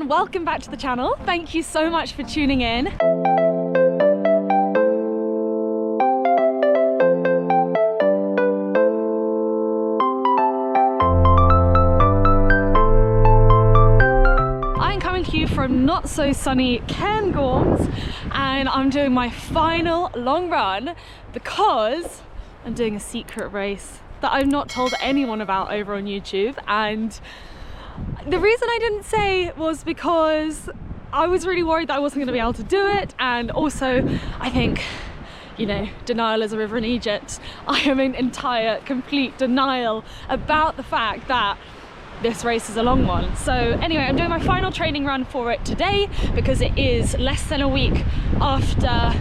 everyone, welcome back to the channel. Thank you so much for tuning in. I'm coming to you from not so sunny Cairngorms, and I'm doing my final long run because I'm doing a secret race that I've not told anyone about over on YouTube. And the reason I didn't say was because I was really worried that I wasn't going to be able to do it, and also I think, you know, denial is a river in Egypt. I am in entire, complete denial about the fact that this race is a long one. So anyway, I'm doing my final training run for it today because it is less than a week after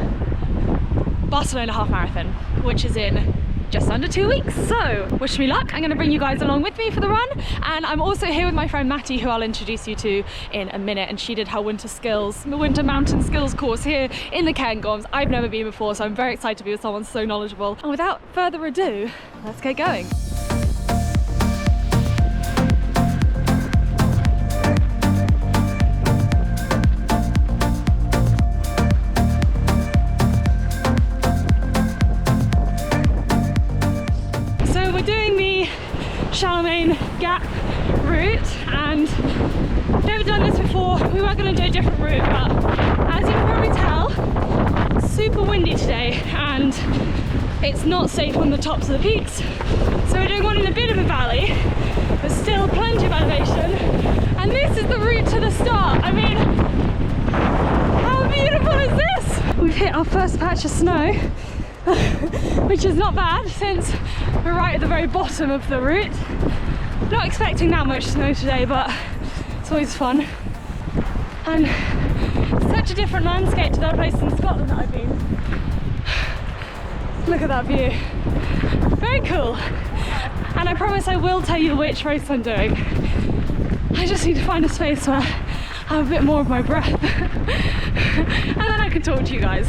Barcelona half marathon, which is in just under 2 weeks. So wish me luck. I'm going to bring you guys along with me for the run, and I'm also here with my friend Matty, who I'll introduce you to in a minute, and she did her winter mountain skills course here in the Cairngorms. I've never been before, so I'm very excited to be with someone so knowledgeable. And without further ado, let's get going. Gap route, and I've never done this before. We were going to do a different route, but as you can probably tell, it's super windy today and it's not safe on the tops of the peaks. So we're doing one in a bit of a valley, but still plenty of elevation. And this is the route to the start. I mean, how beautiful is this? We've hit our first patch of snow, which is not bad since we're right at the very bottom of the route. Not expecting that much snow today, but it's always fun. And such a different landscape to that place in Scotland that I've been. Look at that view. Very cool. And I promise I will tell you which race I'm doing. I just need to find a space where I have a bit more of my breath. And then I can talk to you guys.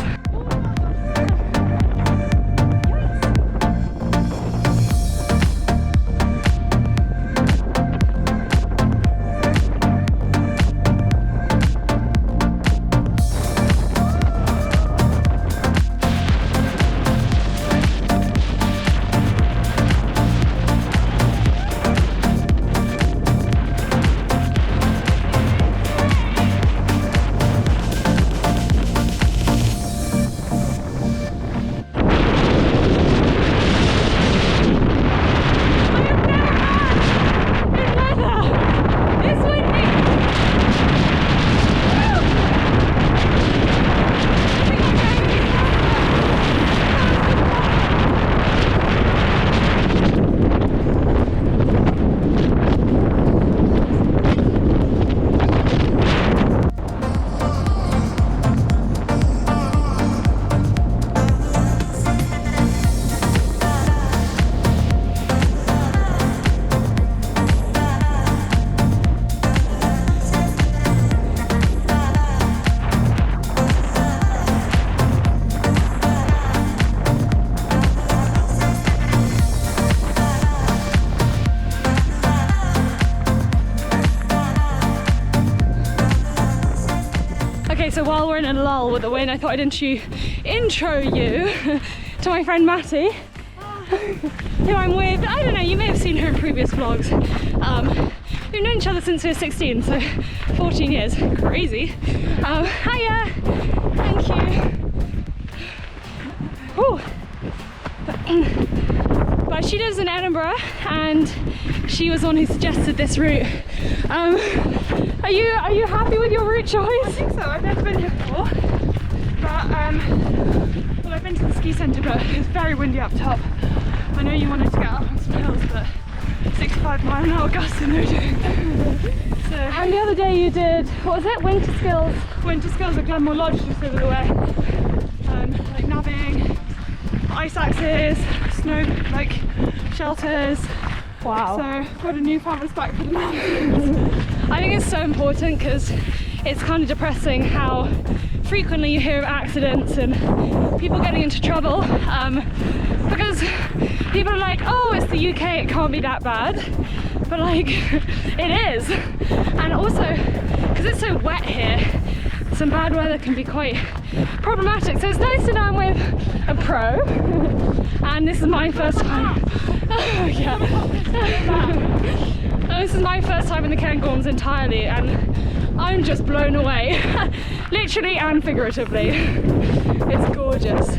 So while we're in a lull with the wind, I thought I'd intro you to my friend Matty, who I'm with. I don't know, you may have seen her in previous vlogs. We've known each other since we were 16, so 14 years. Crazy. Hiya! Thank you. But she lives in Edinburgh, and she was the one who suggested this route. Are you happy with your route choice? I think so. I've never been here before, but well, I've been to the ski centre, but it's very windy up top. I know you wanted to get up on some hills, but 65-mile-an-hour gusts are no joke. So, and the other day you did, what was it? Winter skills? Winter skills at Glenmore Lodge just over the way. Like nabbing, ice axes, snow shelters. Wow. So got a newfound respect for the mountains. I think it's so important because it's kind of depressing how frequently you hear of accidents and people getting into trouble, because people are like, oh, it's the UK, it can't be that bad, but like it is. And also because because it's so wet here, some bad weather can be quite problematic. So it's nice to know I'm with a pro, and this is my first time. Oh, yeah. This is my first time in the Cairngorms entirely, and I'm just blown away, literally and figuratively. It's gorgeous.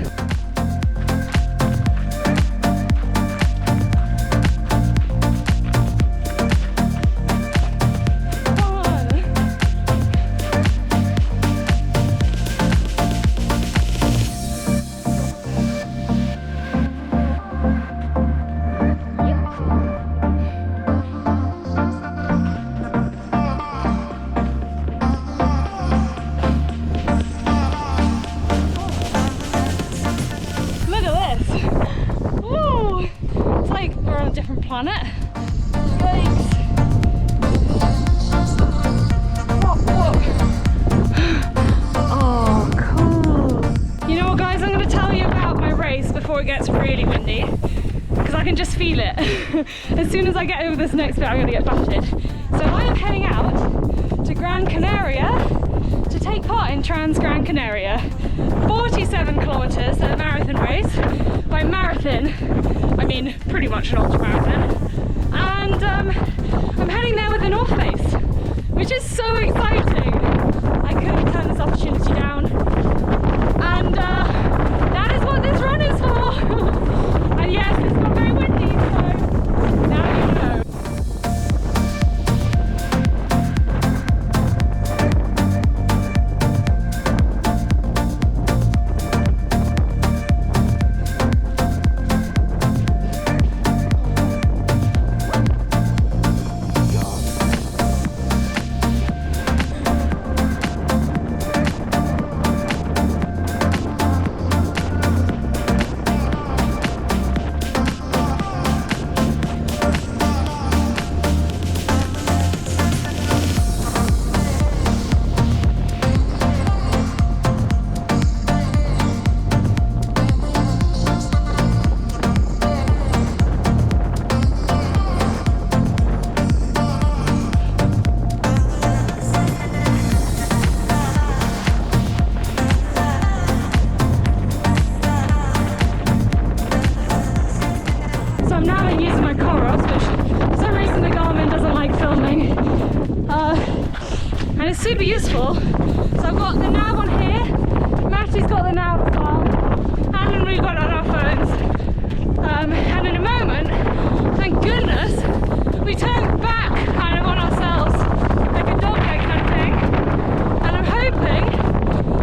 Planet. Oh, cool. You know what, guys? I'm going to tell you about my race before it gets really windy, because I can just feel it. As soon as I get over this next bit, I'm going to get battered. So I am heading out to Gran Canaria to take part in Trans Gran Canaria. 47 kilometers, a marathon race. By marathon, I mean pretty much an ultra marathon. And I'm heading there with the North Face, which is so exciting. I couldn't turn this opportunity down. And that is what this run is for. And yes, it's got very windy, so now you know. And it's super useful. So I've got the nav on here, Matty's got the nav as well, and we've got it on our phones. And in a moment, thank goodness, we turn back kind of on ourselves, like a dog leg kind of thing. And I'm hoping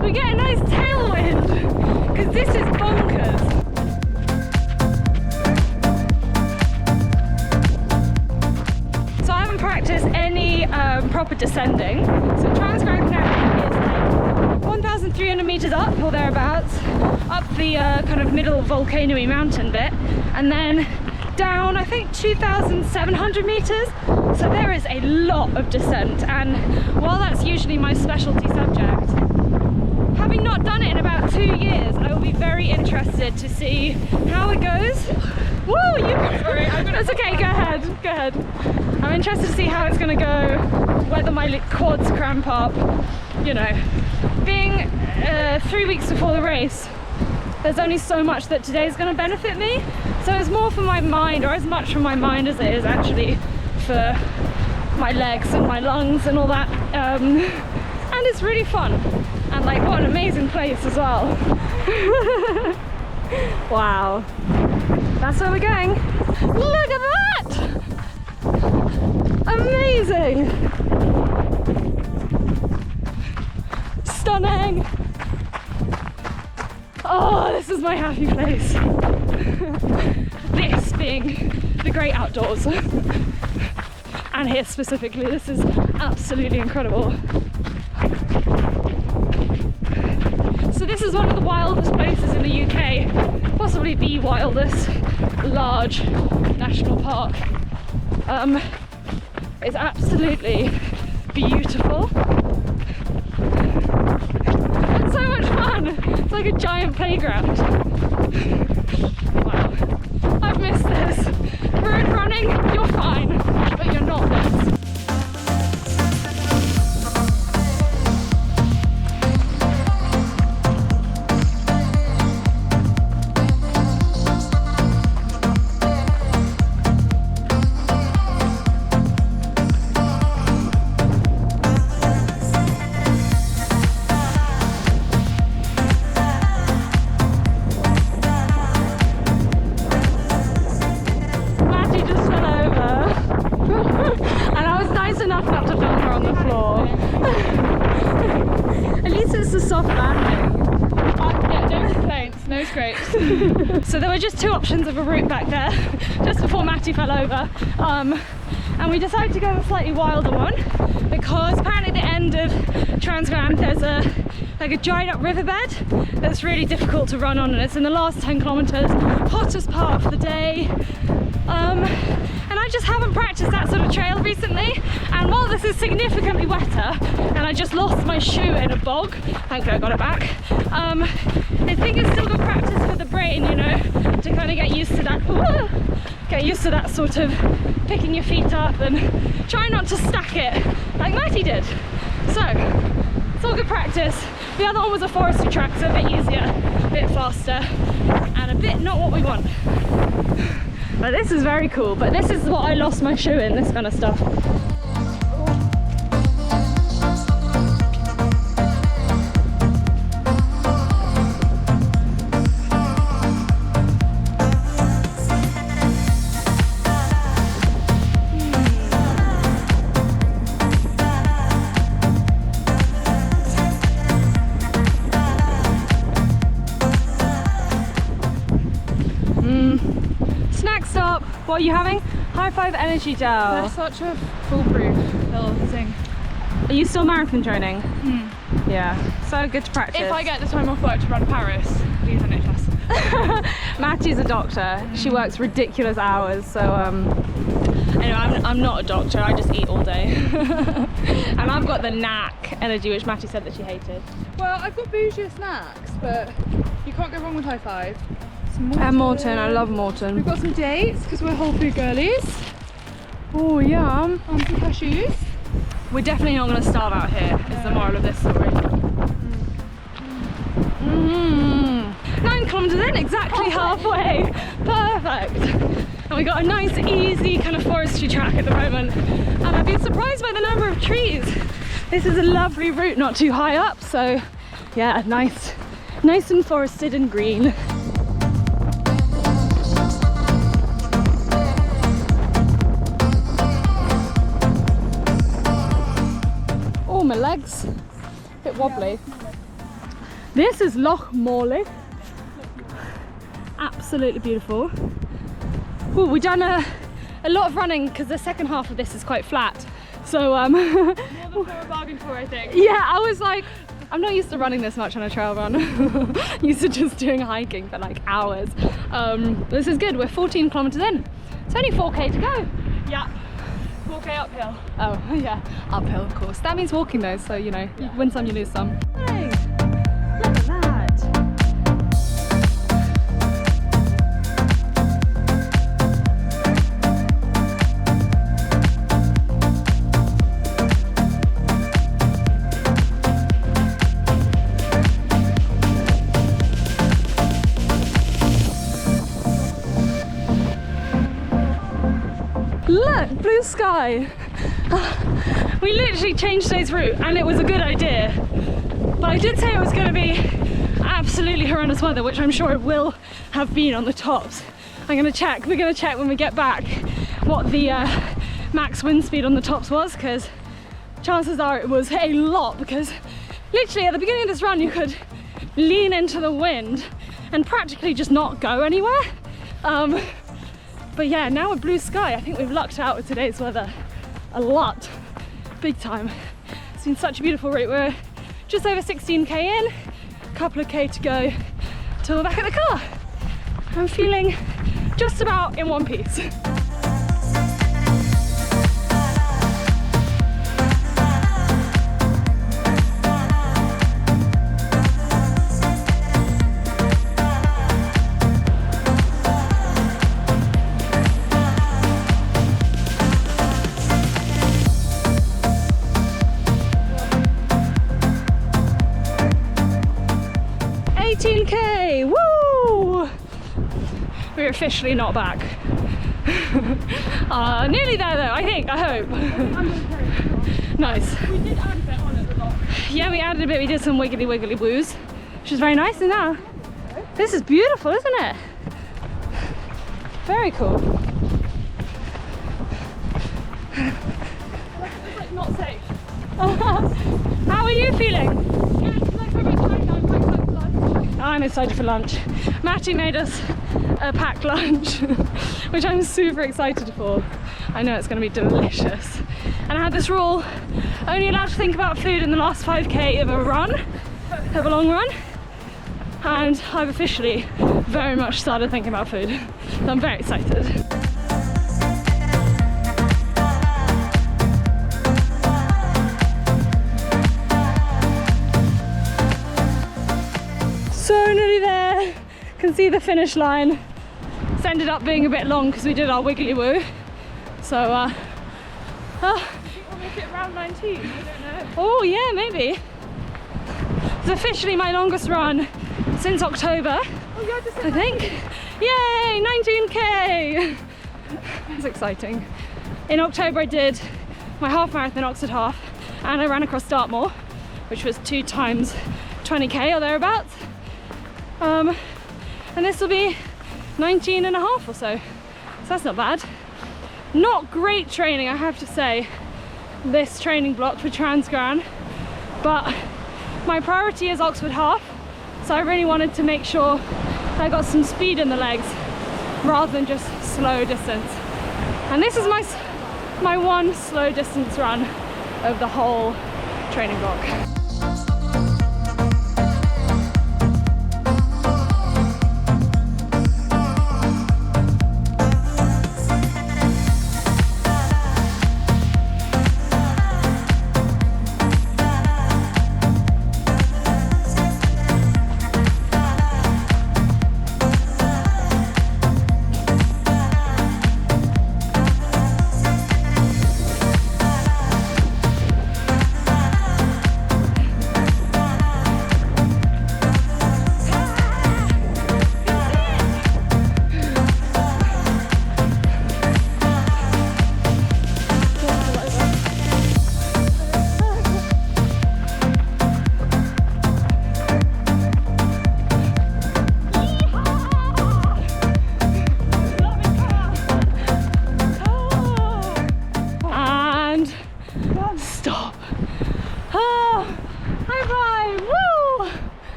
we get a nice tailwind, because this is bonkers. Practice any proper descending. So Trans Gran Canaria is like 1,300 meters up or thereabouts, up the kind of middle volcano-y mountain bit, and then down I think 2,700 meters. So there is a lot of descent, and while that's usually my specialty subject, having not done it in about 2 years, I will be very interested to see how it goes. Woo! Sorry, that's okay, go ahead. I'm interested to see how it's going to go, whether my quads cramp up, you know. Being 3 weeks before the race, there's only so much that today's going to benefit me, so it's more for my mind, or as much for my mind as it is actually for my legs and my lungs and all that. And it's really fun, and like, what an amazing place as well. Wow, that's where we're going. Look at that! Amazing! Stunning! Oh, this is my happy place. This being the great outdoors. And here specifically, this is absolutely incredible. So this is one of the wildest places in the UK, possibly the wildest large national park. It's absolutely beautiful. It's so much fun. It's like a giant playground. Wow, I've missed this. Road running, you're fine, but you're not this. it's great. So there were just two options of a route back there, just before Matty fell over. And we decided to go a slightly wilder one because apparently at the end of Transgrand there's a dried up riverbed that's really difficult to run on, and it's in the last 10 kilometers, hottest part of the day. And I just haven't practiced that sort of trail recently, and while this is significantly wetter and I just lost my shoe in a bog, thankfully I got it back, I think it's still good practice for the brain, you know, to kind of get used to that sort of picking your feet up and try not to stack it like Matty did. So it's all good practice. The other one was a forestry track, so a bit easier, a bit faster, and a bit not what we want. But this is very cool, but this is what I lost my shoe in, this kind of stuff. What are you having? High Five energy gel. They're such a foolproof little thing. Are you still marathon training? Yeah, so good to practice. If I get the time off work to run Paris, please NHS. Matty's a doctor. She works ridiculous hours, so anyway, I'm not a doctor, I just eat all day. And I've got the knack energy, which Matty said that she hated. Well, I've got bougie snacks, but you can't go wrong with High Five. And Morton, I love Morton. We've got some dates because we're whole food girlies. Oh, yum. Some cashews. We're definitely not going to starve out here, is the moral of this story. 9 kilometers in, exactly halfway. Perfect. And we got a nice, easy kind of forestry track at the moment. And I've been surprised by the number of trees. This is a lovely route, not too high up, so yeah, nice and forested and green. My legs, a bit wobbly. This is Loch Morley. Absolutely beautiful. Ooh, we've done a lot of running because the second half of this is quite flat. So more than Flora bargained for, I think. yeah, I was like, I'm not used to running this much on a trail run. Used to just doing hiking for like hours. This is good. We're 14 kilometers in. It's only 4k to go. Yeah. 4k uphill. Oh yeah, uphill of course. That means walking though, so you know, you win some, you lose some. Hey, look at that. Look, blue sky. We literally changed today's route and it was a good idea. But I did say it was going to be absolutely horrendous weather, which I'm sure it will have been on the tops. We're going to check when we get back what the max wind speed on the tops was, because chances are it was a lot, because literally at the beginning of this run you could lean into the wind and practically just not go anywhere. But yeah, now with blue sky, I think we've lucked out with today's weather a lot, big time. It's been such a beautiful route. We're just over 16k in, a couple of k to go till we're back at the car. I'm feeling just about in one piece. Woo! We're officially not back. Nearly there though, I think, I hope. Nice. We did add a bit on at the bottom. Yeah, we added a bit, we did some wiggly wiggly woos, which is very nice, isn't that? This is beautiful, isn't it? Very cool. It's like not safe. How are you feeling? Yeah, it's like so much time now, I'm quite close to life. I'm excited for lunch. Matty made us a packed lunch, which I'm super excited for. I know it's going to be delicious. And I had this rule, only allowed to think about food in the last 5k of a long run. And I've officially very much started thinking about food. So I'm very excited. So nearly there. Can see the finish line. It's ended up being a bit long because we did our wiggly woo. So We'll make it around 19, I don't know. oh yeah, maybe. It's officially my longest run since October, I think. Yay, 19k! That's exciting. In October I did my half marathon Oxford half, and I ran across Dartmoor, which was 2 times 20k or thereabouts. And this will be 19 and a half or so. So that's not bad. Not great training, I have to say, this training block for Transgran, but my priority is Oxford half, so I really wanted to make sure I got some speed in the legs rather than just slow distance. And this is my one slow distance run of the whole training block.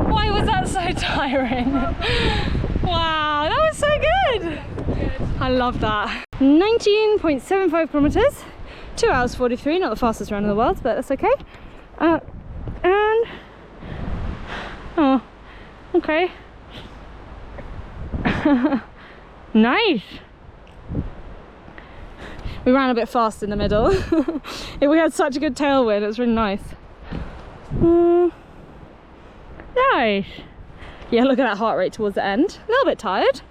Why was that so tiring? Wow, that was so good. I love that. 19.75 kilometers, 2 hours 43, not the fastest run in the world, but that's okay. And oh, okay. Nice. We ran a bit fast in the middle. We had such a good tailwind, it was really nice. Nice. Yeah, look at that heart rate towards the end. A little bit tired.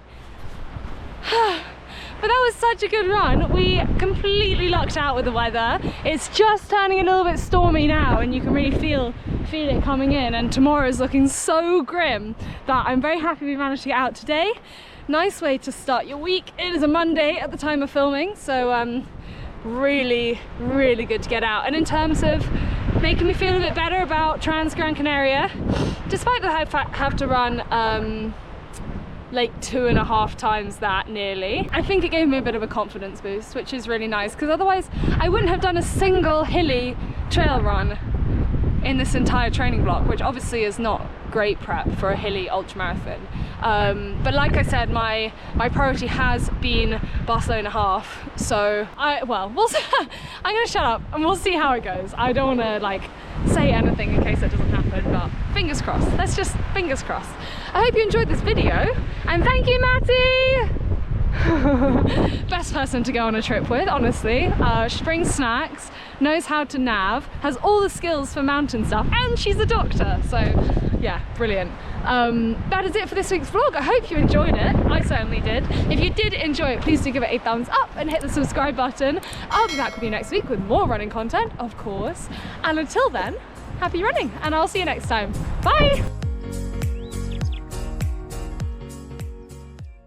But that was such a good run. We completely lucked out with the weather. It's just turning a little bit stormy now, and you can really feel it coming in, and tomorrow's looking so grim that I'm very happy we managed to get out today. Nice way to start your week. It is a Monday at the time of filming, so really good to get out. And in terms of making me feel a bit better about Transgran Canaria, despite the have to run like 2.5 times that nearly, I think it gave me a bit of a confidence boost, which is really nice, because otherwise I wouldn't have done a single hilly trail run in this entire training block, which obviously is not great prep for a hilly ultramarathon. But like I said, my priority has been Barcelona half, so we'll see. I'm gonna shut up and we'll see how it goes. I don't want to like say anything in case it doesn't happen, but fingers crossed. Let's just fingers crossed. I hope you enjoyed this video, and thank you, Matty. Best person to go on a trip with, honestly. She brings snacks, knows how to nav, has all the skills for mountain stuff, and she's a doctor, so yeah, brilliant. That is it for this week's vlog. I hope you enjoyed it. I certainly did. If you did enjoy it, please do give it a thumbs up and hit the subscribe button. I'll be back with you next week with more running content, of course, and until then, happy running, and I'll see you next time. Bye.